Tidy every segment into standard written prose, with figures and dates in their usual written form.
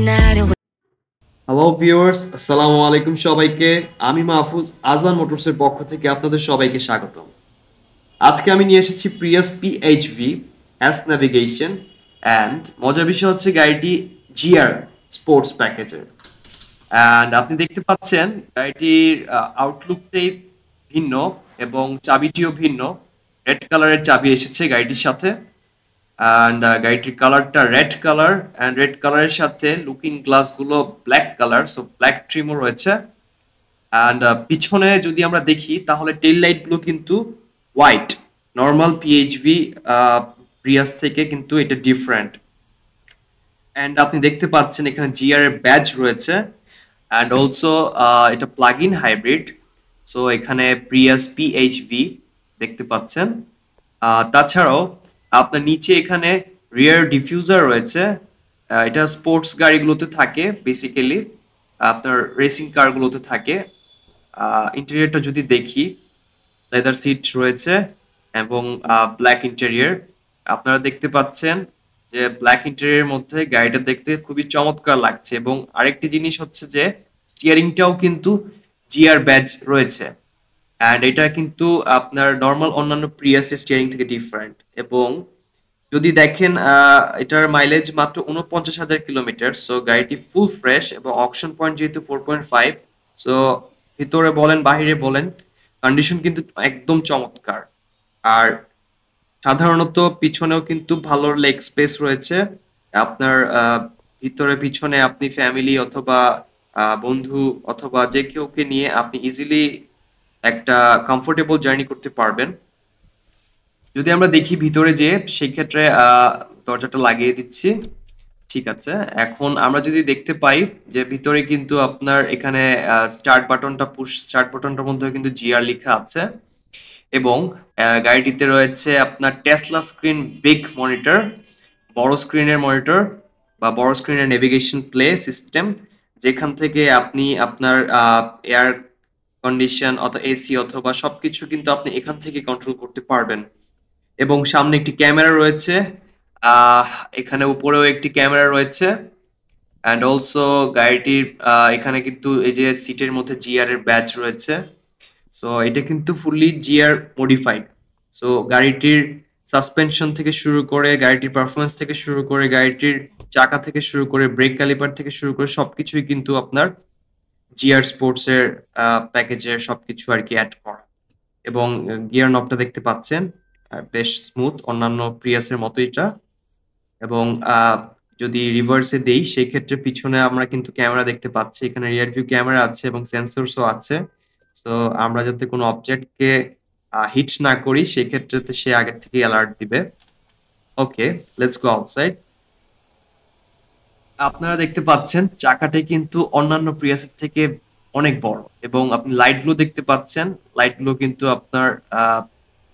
tonight away. Hello viewers, আসসালামু আলাইকুম সবাইকে। আমি মাহফুজ আজমান মোটরসের পক্ষ থেকে আপনাদের সবাইকে স্বাগতম। আজকে আমি নিয়ে এসেছি Prius PHV S navigation and মজার বিষয় হচ্ছে গাড়িটি জিআর স্পোর্টস প্যাকেজের। অ্যান্ড আপনি দেখতে পাচ্ছেন গাড়িটির আউটলুকটাই ভিন্ন এবং চাবিটিও ভিন্ন। রেড কালারের চাবি এসেছে গাড়িটির সাথে। অ্যান্ড গাড়িটির কালারটা রেড কালার অ্যান্ড রেড কালারের সাথে লুকিং গ্লাস গুলো ব্ল্যাক কালার, সো ব্ল্যাক ট্রিমও রয়েছে। অ্যান্ড পিছনে যদি আমরা দেখি তাহলে টেল লাইট গুলো কিন্তু হোয়াইট, নর্মাল পিএইচভি প্রিয়াস থেকে কিন্তু এটা ডিফারেন্ট। অ্যান্ড আপনি দেখতে পাচ্ছেন এখানে জিআর এর ব্যাজ রয়েছে অ্যান্ড অলসো এটা প্লাগ ইন হাইব্রিড, সো এখানে প্রিয়াস PHV দেখতে পাচ্ছেন। তাছাড়াও আপনার নিচে এখানে রিয়ার ডিফিউজার রয়েছে। এটা স্পোর্টস গাড়িগুলোতে থাকে, বেসিক্যালি আপনার রেসিং কারগুলোতে থাকে। ইন্টেরিয়রটা যদি দেখি, লেদার সিট রয়েছে এবং ব্ল্যাক ইন্টেরিয়র। আপনারা দেখতে পাচ্ছেন যে ব্ল্যাক ইন্টেরিয়রের মধ্যে গাড়িটা দেখতে খুবই চমৎকার লাগছে। এবং আরেকটি জিনিস হচ্ছে যে স্টিয়ারিংটাও কিন্তু জিআর ব্যাজ রয়েছে অ্যান্ড এটা কিন্তু আপনার নর্মাল অন্যান্য প্রিয়াসের স্টিয়ারিং থেকে ডিফারেন্ট। এবং যদি দেখেন এটার মাইলেজ মাত্র ৪৯,০০০ কিলোমিটার, সো গাড়িটি ফুল ফ্রেশ এবং অকশন পয়েন্ট যেহেতু 4.5, সো ভিতরে বলেন বাহিরে বলেন কন্ডিশন কিন্তু একদম চমৎকার। আর সাধারণত পিছনেও কিন্তু ভালো লেগ স্পেস রয়েছে আপনার। ভিতরে পিছনে আপনি ফ্যামিলি অথবা বন্ধু অথবা যে কেউকে নিয়ে আপনি ইজিলি একটা কমফোর্টেবল জার্নি করতে পারবেন। যদি আমরা দেখি ভিতরে যে সেই ক্ষেত্রে দরজাটা লাগিয়ে দিচ্ছি, ঠিক আছে। এখন আমরা যদি দেখতে পাই যে ভিতরে কিন্তু আপনার এখানে স্টার্ট বাটনটা, পুশ স্টার্ট বাটনটার মধ্যে কিন্তু জিআর লেখা আছে এবং গাড়িটিতে রয়েছে আপনার টেসলা স্ক্রিন বিগ মনিটর, বড় স্ক্রিনের মনিটর বা বড় স্ক্রিনের নেভিগেশন প্লে সিস্টেম, যেখান থেকে আপনি আপনার এয়ার কন্ডিশন অথবা এসি অথবা সবকিছু কিন্তু আপনি এখান থেকে কন্ট্রোল করতে পারবেন। এবং সামনে একটি ক্যামেরা রয়েছে, এখানে উপরেও একটি ক্যামেরা রয়েছে অ্যান্ড অলসো গাড়িটির এখানে কিন্তু এই যে সিটের মধ্যে জিআর এর ব্যাজ রয়েছে। সো এটা কিন্তু ফুললি জিআর মডিফাইড। সো গাড়িটির সাসপেনশন থেকে শুরু করে, গাড়িটির পারফরমেন্স থেকে শুরু করে, গাড়িটির চাকা থেকে শুরু করে, ব্রেক ক্যালিপার থেকে শুরু করে সবকিছুই কিন্তু আপনার জিআর স্পোর্টস এর প্যাকেজের সবকিছু আর কি অ্যাড করা। এবং গিয়ার নবটা দেখতে পাচ্ছেন বেশ স্মুথ, অন্যান্য প্রিয়াসের মতো এটা। এবং যদি রিভার্সে দেই সেই ক্ষেত্রে পিছনে আমরা কিন্তু ক্যামেরা দেখতে পাচ্ছি, এখানে রিয়ার ভিউ ক্যামেরা আছে এবং সেন্সরসও আছে। সো আমরা যাতে কোনো অবজেক্টকে হিট না করি সেই ক্ষেত্রে সে আগের থেকে অ্যালার্ট দিবে। ওকে, লেটস গো আউটসাইড। আপনারা দেখতে পাচ্ছেন চাকাটা কিন্তু অন্যান্য প্রিয়াসের থেকে অনেক বড় এবং আপনি লাইটগুলো দেখতে পাচ্ছেন, লাইটগুলো কিন্তু আপনার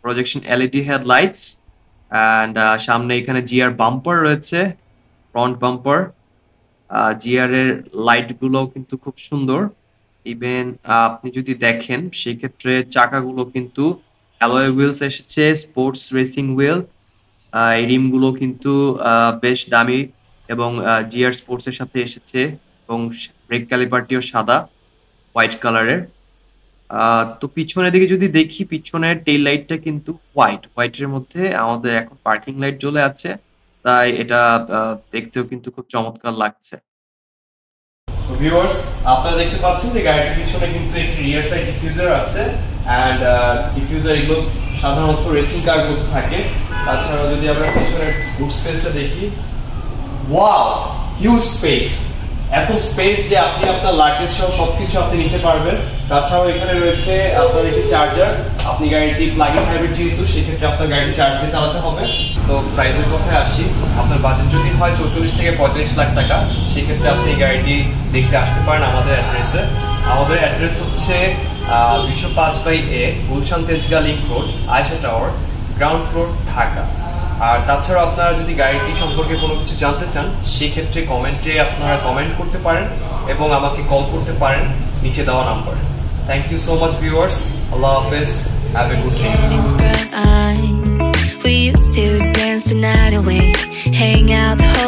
প্রজেকশন এলইডি হেডলাইটস অ্যান্ড সামনে এখানে জিআর বাম্পার রয়েছে, ফ্রন্ট বাম্পার। জিআর এর লাইট গুলো কিন্তু খুব সুন্দর। ইভেন আপনি যদি দেখেন সেই ক্ষেত্রে চাকাগুলো কিন্তু অ্যালয় হুইলস এসেছে, স্পোর্টস রেসিং হুইল। এই রিম গুলো কিন্তু বেশ দামি এবং জিআর স্পোর্টস এর সাথে এসেছে এবং ব্রেক ক্যালিপারটিও সাদা হোয়াইট কালারের। তো পিছনের দিকে যদি দেখি, পিছনের টেইল লাইটটা কিন্তু হোয়াইটের মধ্যে আমাদের এখন পার্কিং লাইট জ্বলে আছে, তাই এটা দেখতেও কিন্তু খুব চমৎকার লাগছে। ভিউয়ার্স, আপনারা দেখতে পাচ্ছেন যে গাড়ির পিছনে কিন্তু একটি রিয়ার সাইড ডিফিউজার আছে এন্ড ডিফিউজার এগুলো সাধারণত রেসিং কারগুলোতে থাকে। তাছাড়া যদি আমরা পিছনের বুট স্পেসটা দেখি, ওয়াও, হিউজ স্পেস। এত স্পেস যে আপনি আপনার লাগেজ সহ সবকিছু আপনি নিতে পারবেন। তাছাড়াও এখানে রয়েছে আপনার একটি চার্জার। আপনি গাড়িটি প্লাগ ইন হাইব্রিড যেহেতু সেক্ষেত্রে আপনার গাড়িটি চার্জ দিয়ে চালাতে হবে। তো প্রাইসের কথায় আসি, আপনার বাজেট যদি হয় 44 থেকে 45 লাখ টাকা, সেক্ষেত্রে আপনি এই গাড়িটি দেখতে আসতে পারেন আমাদের অ্যাড্রেসে। আমাদের অ্যাড্রেস হচ্ছে 205/A Gulshan Tejgaon link road, Ayesha tower, ground floor, Dhaka. আর তাছাড়া আপনারা যদি গাড়িটি সম্পর্কে কোনো কিছু জানতে চান সেক্ষেত্রে কমেন্টে আপনারা কমেন্ট করতে পারেন এবং আমাকে কল করতে পারেন নিচে দেওয়া নাম্বারে। Thank you so much viewers, আল্লাহ হাফেজ, have a good day. We used to dance the night away, hang out the whole